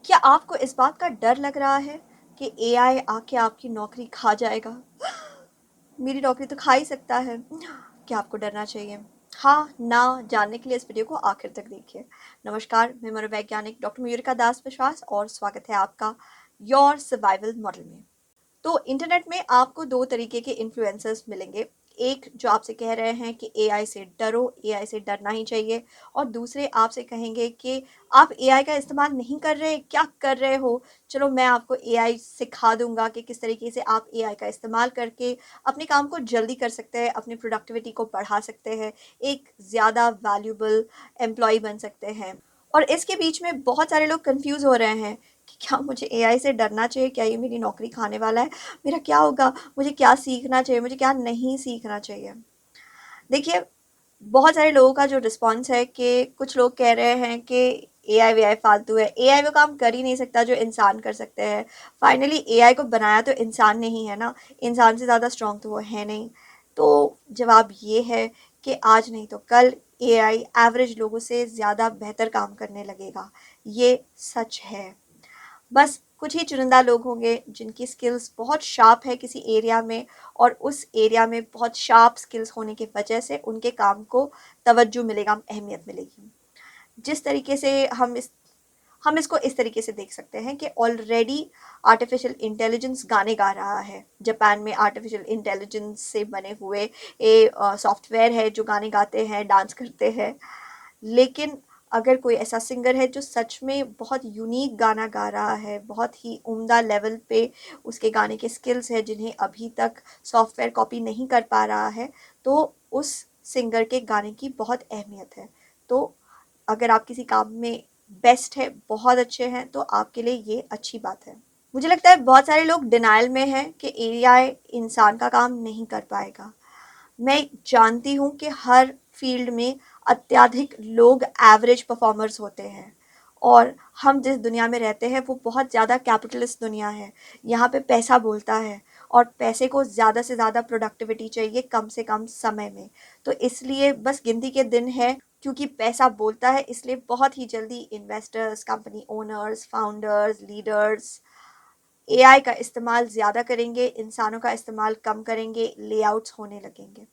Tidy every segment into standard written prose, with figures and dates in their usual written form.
क्या आपको इस बात का डर लग रहा है कि एआई आके आपकी नौकरी खा जाएगा? मेरी नौकरी तो खा ही सकता है। क्या आपको डरना चाहिए? हाँ, ना जानने के लिए इस वीडियो को आखिर तक देखिए। नमस्कार, मैं मनोवैज्ञानिक डॉक्टर मयूरिका दास विश्वास और स्वागत है आपका योर सर्वाइवल मॉडल में। तो इंटरनेट में आपको दो तरीके के इन्फ्लुएंसर्स मिलेंगे। एक जो आपसे कह रहे हैं कि एआई से डरो, एआई से डरना ही चाहिए, और दूसरे आपसे कहेंगे कि आप एआई का इस्तेमाल नहीं कर रहे, क्या कर रहे हो? चलो मैं आपको एआई सिखा दूंगा कि किस तरीके से आप एआई का इस्तेमाल करके अपने काम को जल्दी कर सकते हैं, अपनी प्रोडक्टिविटी को बढ़ा सकते हैं, एक ज़्यादा वैल्यूबल एम्प्लॉय बन सकते हैं। और इसके बीच में बहुत सारे लोग कंफ्यूज हो रहे हैं कि क्या मुझे एआई से डरना चाहिए, क्या ये मेरी नौकरी खाने वाला है, मेरा क्या होगा, मुझे क्या सीखना चाहिए, मुझे क्या नहीं सीखना चाहिए। देखिए, बहुत सारे लोगों का जो रिस्पॉन्स है कि कुछ लोग कह रहे हैं कि एआई वीआई फालतू है, एआई वो काम कर ही नहीं सकता जो इंसान कर सकते हैं। फाइनली एआई को बनाया तो इंसान ने ही है ना, इंसान से ज़्यादा स्ट्रांग तो वो है नहीं। तो जवाब ये है कि आज नहीं तो कल एआई एवरेज लोगों से ज़्यादा बेहतर काम करने लगेगा। ये सच है। बस कुछ ही चुनिंदा लोग होंगे जिनकी स्किल्स बहुत शार्प है किसी एरिया में, और उस एरिया में बहुत शार्प स्किल्स होने की वजह से उनके काम को तवज्जो मिलेगा, अहमियत मिलेगी। जिस तरीके से हम इसको इस तरीके से देख सकते हैं कि ऑलरेडी आर्टिफिशियल इंटेलिजेंस गाने गा रहा है। जापान में आर्टिफिशियल इंटेलिजेंस से बने हुए ये सॉफ्टवेयर है जो गाने गाते हैं, डांस करते हैं। लेकिन अगर कोई ऐसा सिंगर है जो सच में बहुत यूनिक गाना गा रहा है, बहुत ही उम्दा लेवल पे उसके गाने के स्किल्स हैं जिन्हें अभी तक सॉफ्टवेयर कॉपी नहीं कर पा रहा है, तो उस सिंगर के गाने की बहुत अहमियत है। तो अगर आप किसी काम में बेस्ट है, बहुत अच्छे हैं, तो आपके लिए ये अच्छी बात है। मुझे लगता है बहुत सारे लोग डिनायल में हैं कि एआई इंसान का काम नहीं कर पाएगा। मैं जानती हूँ कि हर फील्ड में अत्यधिक लोग एवरेज परफॉर्मर्स होते हैं, और हम जिस दुनिया में रहते हैं वो बहुत ज़्यादा कैपिटलिस्ट दुनिया है। यहाँ पे पैसा बोलता है, और पैसे को ज़्यादा से ज़्यादा प्रोडक्टिविटी चाहिए कम से कम समय में। तो इसलिए बस गिनती के दिन है, क्योंकि पैसा बोलता है, इसलिए बहुत ही जल्दी investors, company owners, founders, leaders AI का इस्तेमाल ज़्यादा करेंगे, इंसानों का इस्तेमाल कम करेंगे, लेआउट्स होने लगेंगे।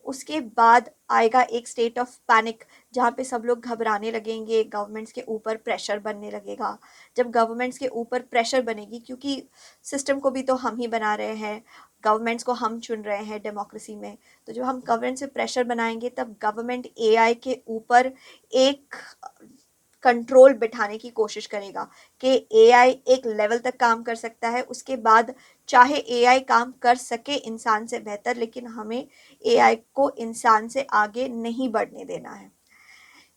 उसके बाद आएगा एक स्टेट ऑफ पैनिक, जहाँ पे सब लोग घबराने लगेंगे, गवर्नमेंट्स के ऊपर प्रेशर बनने लगेगा। जब गवर्नमेंट्स के ऊपर प्रेशर बनेगी, क्योंकि सिस्टम को भी तो हम ही बना रहे हैं, गवर्नमेंट्स को हम चुन रहे हैं डेमोक्रेसी में, तो जब हम गवर्नमेंट से प्रेशर बनाएंगे तब गवर्नमेंट एआई के ऊपर एक कंट्रोल बिठाने की कोशिश करेगा कि एआई एक लेवल तक काम कर सकता है, उसके बाद चाहे एआई काम कर सके इंसान से बेहतर, लेकिन हमें एआई को इंसान से आगे नहीं बढ़ने देना है।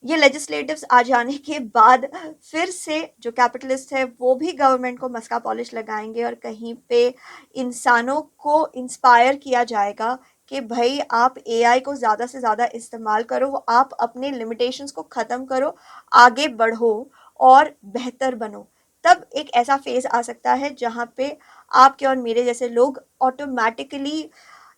ये लेजिस्लेटिव्स आ जाने के बाद फिर से जो कैपिटलिस्ट है वो भी गवर्नमेंट को मस्का पॉलिश लगाएंगे, और कहीं पे इंसानों को इंस्पायर किया जाएगा कि भाई आप एआई को ज़्यादा से ज़्यादा इस्तेमाल करो, आप अपने लिमिटेशंस को ख़त्म करो, आगे बढ़ो और बेहतर बनो। तब एक ऐसा फेज़ आ सकता है जहाँ पे आपके और मेरे जैसे लोग ऑटोमेटिकली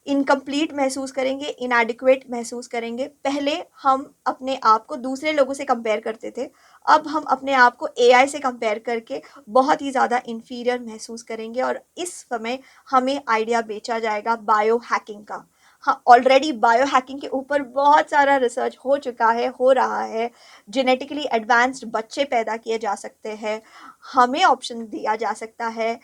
इनकम्प्लीट महसूस करेंगे, इनएडिक्वेट महसूस करेंगे। पहले हम अपने आप को दूसरे लोगों से कंपेयर करते थे, अब हम अपने आप को एआई से कंपेयर करके बहुत ही ज़्यादा इन्फीरियर महसूस करेंगे, और इस समय हमें आइडिया बेचा जाएगा बायो हैकिंग का। हाँ, ऑलरेडी बायो हैकिंग के ऊपर बहुत सारा रिसर्च हो चुका है, हो रहा है। जेनेटिकली एडवांस्ड बच्चे पैदा किए जा सकते हैं, हमें ऑप्शन दिया जा सकता है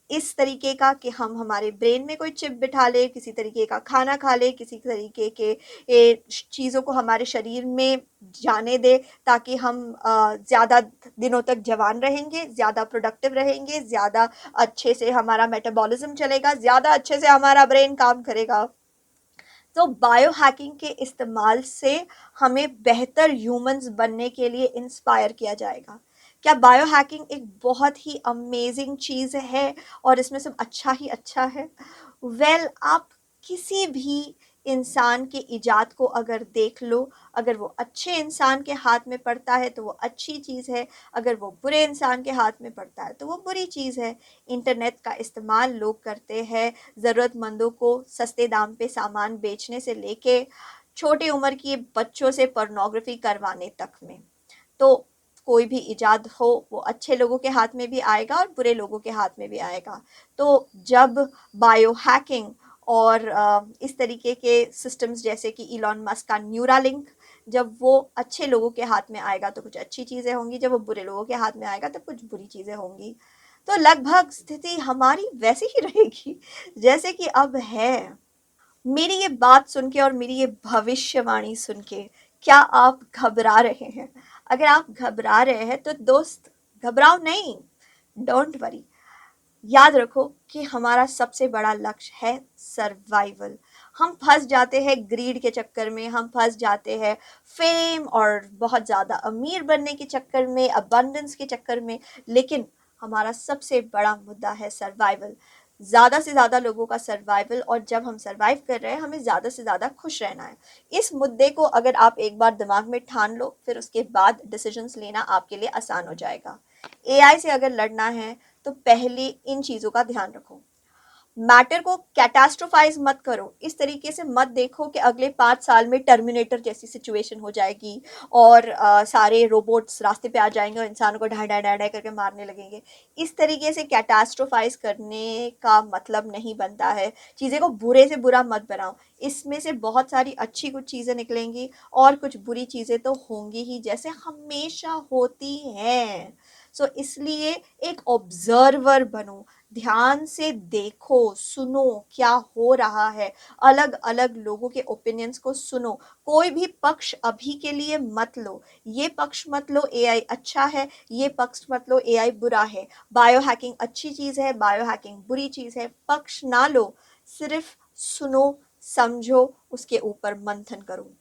इस तरीके का कि हम हमारे ब्रेन में कोई चिप बिठा ले, किसी तरीके का खाना खा ले, किसी तरीके के चीज़ों को हमारे शरीर में जाने दे, ताकि हम ज़्यादा दिनों तक जवान रहेंगे, ज़्यादा प्रोडक्टिव रहेंगे, ज़्यादा अच्छे से हमारा मेटाबॉलिज्म चलेगा, ज़्यादा अच्छे से हमारा ब्रेन काम करेगा। तो बायो हैकिंग के इस्तेमाल से हमें बेहतर ह्यूमंस बनने के लिए इंस्पायर किया जाएगा। क्या बायो हैकिंग एक बहुत ही अमेजिंग चीज़ है और इसमें सब अच्छा ही अच्छा है? वेल, आप किसी भी इंसान के इजाद को अगर देख लो, अगर वो अच्छे इंसान के हाथ में पड़ता है तो वो अच्छी चीज़ है, अगर वो बुरे इंसान के हाथ में पड़ता है तो वो बुरी चीज़ है। इंटरनेट का इस्तेमाल लोग करते हैं ज़रूरतमंदों को सस्ते दाम पे सामान बेचने से लेके छोटी उम्र की बच्चों से पोर्नोग्राफी करवाने तक में। तो कोई भी इजाद हो वो अच्छे लोगों के हाथ में भी आएगा और बुरे लोगों के हाथ में भी आएगा। तो जब बायो हैकिंग और इस तरीके के सिस्टम्स जैसे कि इलॉन मस्क का न्यूरालिंक, जब वो अच्छे लोगों के हाथ में आएगा तो कुछ अच्छी चीज़ें होंगी, जब वो बुरे लोगों के हाथ में आएगा तो कुछ बुरी चीज़ें होंगी। तो लगभग स्थिति हमारी वैसी ही रहेगी जैसे कि अब है। मेरी ये बात सुन के और मेरी ये भविष्यवाणी सुन के क्या आप घबरा रहे हैं? अगर आप घबरा रहे हैं तो दोस्त, घबराओ नहीं, डोंट वरी। याद रखो कि हमारा सबसे बड़ा लक्ष्य है सर्वाइवल। हम फंस जाते हैं ग्रीड के चक्कर में, हम फंस जाते हैं फेम और बहुत ज़्यादा अमीर बनने के चक्कर में, अबंडेंस के चक्कर में, लेकिन हमारा सबसे बड़ा मुद्दा है सर्वाइवल। ज़्यादा से ज़्यादा लोगों का सर्वाइवल, और जब हम सर्वाइव कर रहे हैं हमें ज़्यादा से ज़्यादा खुश रहना है। इस मुद्दे को अगर आप एक बार दिमाग में ठान लो, फिर उसके बाद डिसीजंस लेना आपके लिए आसान हो जाएगा। एआई से अगर लड़ना है तो पहले इन चीज़ों का ध्यान रखो। मैटर को कैटास्ट्रोफाइज मत करो, इस तरीके से मत देखो कि अगले 5 साल में टर्मिनेटर जैसी सिचुएशन हो जाएगी और सारे रोबोट्स रास्ते पे आ जाएंगे और इंसानों को ढाई ढाई ढाई ढाई करके मारने लगेंगे। इस तरीके से कैटास्ट्रोफाइज करने का मतलब नहीं बनता है। चीज़ें को बुरे से बुरा मत बनाओ, इसमें से बहुत सारी अच्छी कुछ चीज़ें निकलेंगी और कुछ बुरी चीज़ें तो होंगी ही, जैसे हमेशा होती हैं। सो इसलिए एक ऑब्जर्वर बनो, ध्यान से देखो, सुनो क्या हो रहा है, अलग अलग लोगों के ओपिनियंस को सुनो। कोई भी पक्ष अभी के लिए मत लो। ये पक्ष मत लो एआई अच्छा है, ये पक्ष मत लो एआई बुरा है, बायो हैकिंग अच्छी चीज़ है, बायो हैकिंग बुरी चीज़ है, पक्ष ना लो। सिर्फ सुनो, समझो, उसके ऊपर मंथन करो।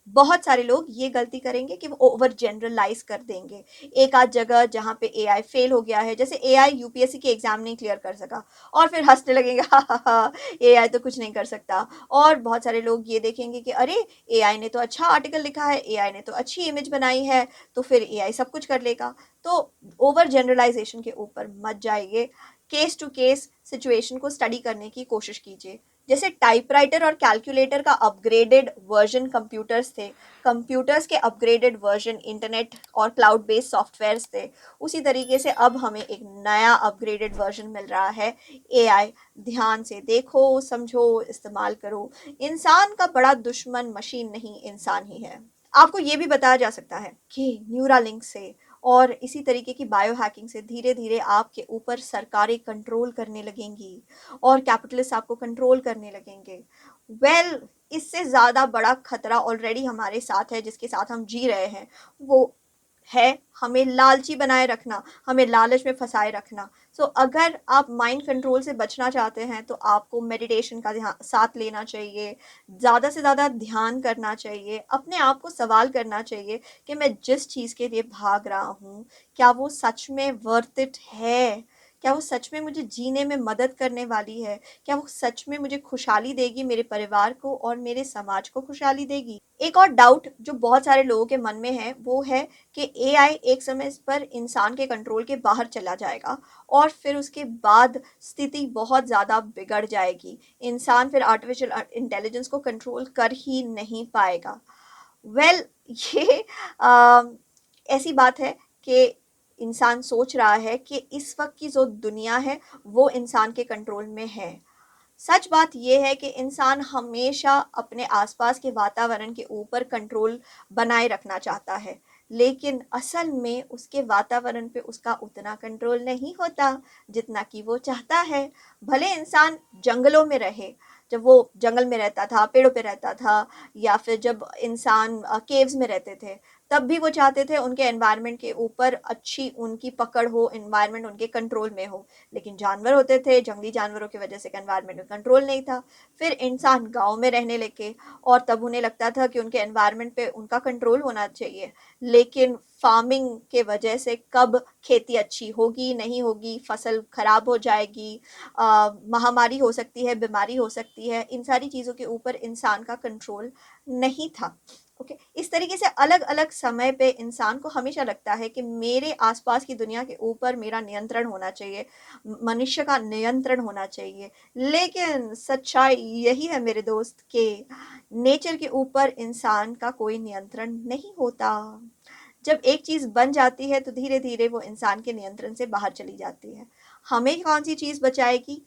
बहुत सारे लोग ये गलती करेंगे कि वो ओवर जनरलाइज कर देंगे। एक आध जगह जहाँ पे एआई फेल हो गया है, जैसे एआई यूपीएससी के एग्जाम नहीं क्लियर कर सका, और फिर हंसने लगेंगे, हा हा हा, एआई तो कुछ नहीं कर सकता। और बहुत सारे लोग ये देखेंगे कि अरे एआई ने तो अच्छा आर्टिकल लिखा है, एआई ने तो अच्छी इमेज बनाई है, तो फिर एआई सब कुछ कर लेगा। तो ओवर जनरलाइजेशन के ऊपर मत जाइए, केस टू केस सिचुएशन को स्टडी करने की कोशिश कीजिए। जैसे टाइपराइटर और कैलकुलेटर का अपग्रेडेड वर्जन कंप्यूटर्स थे, कंप्यूटर्स के अपग्रेडेड वर्जन इंटरनेट और क्लाउड बेस्ड सॉफ्टवेयर्स थे, उसी तरीके से अब हमें एक नया अपग्रेडेड वर्जन मिल रहा है एआई। ध्यान से देखो, समझो, इस्तेमाल करो। इंसान का बड़ा दुश्मन मशीन नहीं, इंसान ही है। आपको ये भी बताया जा सकता है कि न्यूरालिंक से और इसी तरीके की बायो हैकिंग से धीरे धीरे आपके ऊपर सरकारें कंट्रोल करने लगेंगी और कैपिटलिस्ट आपको कंट्रोल करने लगेंगे। वेल, इससे ज़्यादा बड़ा खतरा ऑलरेडी हमारे साथ है, जिसके साथ हम जी रहे हैं। वो है हमें लालची बनाए रखना, हमें लालच में फंसाए रखना। सो अगर आप माइंड कंट्रोल से बचना चाहते हैं तो आपको मेडिटेशन का ध्यान साथ लेना चाहिए, ज़्यादा से ज़्यादा ध्यान करना चाहिए, अपने आप को सवाल करना चाहिए कि मैं जिस चीज़ के लिए भाग रहा हूँ, क्या वो सच में वर्थ इट है? क्या वो सच में मुझे जीने में मदद करने वाली है? क्या वो सच में मुझे खुशहाली देगी, मेरे परिवार को और मेरे समाज को खुशहाली देगी? एक और डाउट जो बहुत सारे लोगों के मन में है वो है कि एआई एक समय पर इंसान के कंट्रोल के बाहर चला जाएगा और फिर उसके बाद स्थिति बहुत ज़्यादा बिगड़ जाएगी। इंसान फिर आर्टिफिशियल इंटेलिजेंस को कंट्रोल कर ही नहीं पाएगा। वेल, ये अ, ऐसी बात है कि इंसान सोच रहा है कि इस वक्त की जो दुनिया है वो इंसान के कंट्रोल में है। सच बात यह है कि इंसान हमेशा अपने आसपास के वातावरण के ऊपर कंट्रोल बनाए रखना चाहता है, लेकिन असल में उसके वातावरण पे उसका उतना कंट्रोल नहीं होता जितना कि वो चाहता है। भले इंसान जंगलों में रहे, जब वो जंगल में रहता था, पेड़ों पे रहता था, या फिर जब इंसान केव्स में रहते थे, तब भी वो चाहते थे उनके एनवायरनमेंट के ऊपर अच्छी उनकी पकड़ हो, एनवायरनमेंट उनके कंट्रोल में हो। लेकिन जानवर होते थे, जंगली जानवरों की वजह से एनवायरनमेंट में कंट्रोल नहीं था। फिर इंसान गांव में रहने लगे और तब उन्हें लगता था कि उनके एनवायरनमेंट पे उनका कंट्रोल होना चाहिए। लेकिन फार्मिंग के वजह से कब खेती अच्छी होगी, नहीं होगी, फसल खराब हो जाएगी, महामारी हो सकती है, बीमारी हो सकती है, इन सारी चीज़ों के ऊपर इंसान का कंट्रोल नहीं था। ओके, इस तरीके से अलग अलग समय पे इंसान को हमेशा लगता है कि मेरे आसपास की दुनिया के ऊपर मेरा नियंत्रण होना चाहिए, मनुष्य का नियंत्रण होना चाहिए। लेकिन सच्चाई यही है मेरे दोस्त कि नेचर के ऊपर इंसान का कोई नियंत्रण नहीं होता। जब एक चीज़ बन जाती है तो धीरे धीरे वो इंसान के नियंत्रण से बाहर चली जाती है। हमें कौन सी चीज़ बचाएगी?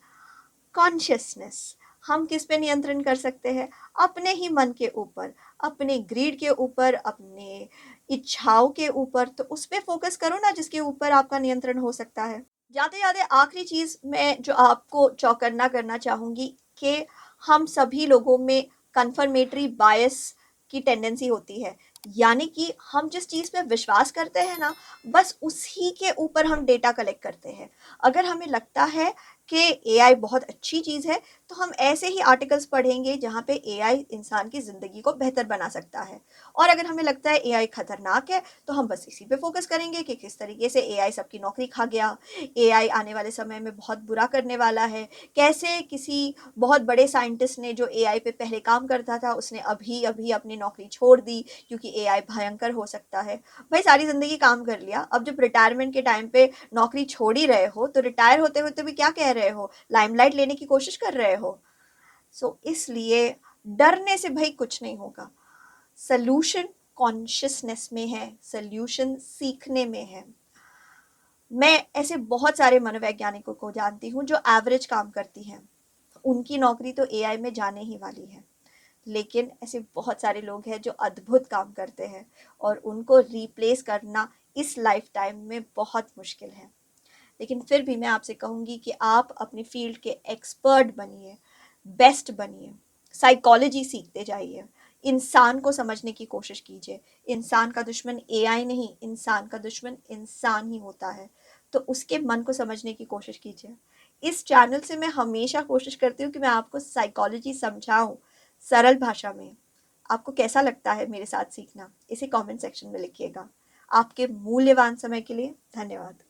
कॉन्शियसनेस। हम किस पे नियंत्रण कर सकते हैं? अपने ही मन के ऊपर, अपने ग्रीड के ऊपर, अपने इच्छाओं के ऊपर। तो उस पे फोकस करो ना, जिसके ऊपर आपका नियंत्रण हो सकता है। जाते जाते आखिरी चीज़ मैं जो आपको चौकन्ना करना चाहूँगी कि हम सभी लोगों में कन्फर्मेटरी बायस की टेंडेंसी होती है। यानी कि हम जिस चीज़ पे विश्वास करते हैं ना, बस उसी के ऊपर हम डेटा कलेक्ट करते हैं। अगर हमें लगता है कि एआई बहुत अच्छी चीज़ है, तो हम ऐसे ही आर्टिकल्स पढ़ेंगे जहाँ पे एआई इंसान की ज़िंदगी को बेहतर बना सकता है। और अगर हमें लगता है एआई खतरनाक है, तो हम बस इसी पे फोकस करेंगे कि किस तरीके से एआई सबकी नौकरी खा गया, एआई आने वाले समय में बहुत बुरा करने वाला है, कैसे किसी बहुत बड़े साइंटिस्ट ने जो एआई पे पहले काम करता था, उसने अभी अभी अपनी नौकरी छोड़ दी क्योंकि एआई भयंकर हो सकता है। भाई सारी ज़िंदगी काम कर लिया, अब जब रिटायरमेंट के टाइम पे नौकरी छोड़ ही रहे हो, तो रिटायर होते हुए तो भी क्या कह रहे हो? लाइमलाइट लेने की कोशिश कर रहे हो। इसलिए डरने से भाई कुछ नहीं होगा। सल्यूशन कॉन्शियसनेस में है, सल्यूशन सीखने में है। मैं ऐसे बहुत सारे मनोवैज्ञानिकों को जानती हूँ जो एवरेज काम करती हैं, उनकी नौकरी तो एआई में जाने ही वाली है। लेकिन ऐसे बहुत सारे लोग हैं जो अद्भुत काम करते हैं और उनको रिप्लेस करना इस लाइफ टाइम में बहुत मुश्किल है। लेकिन फिर भी मैं आपसे कहूँगी कि आप अपनी फील्ड के एक्सपर्ट बनिए, बेस्ट बनिए, साइकोलॉजी सीखते जाइए, इंसान को समझने की कोशिश कीजिए। इंसान का दुश्मन एआई नहीं, इंसान का दुश्मन इंसान ही होता है। तो उसके मन को समझने की कोशिश कीजिए। इस चैनल से मैं हमेशा कोशिश करती हूँ कि मैं आपको साइकोलॉजी समझाऊँ सरल भाषा में। आपको कैसा लगता है मेरे साथ सीखना? इसे कमेंट सेक्शन में लिखिएगा। आपके मूल्यवान समय के लिए धन्यवाद।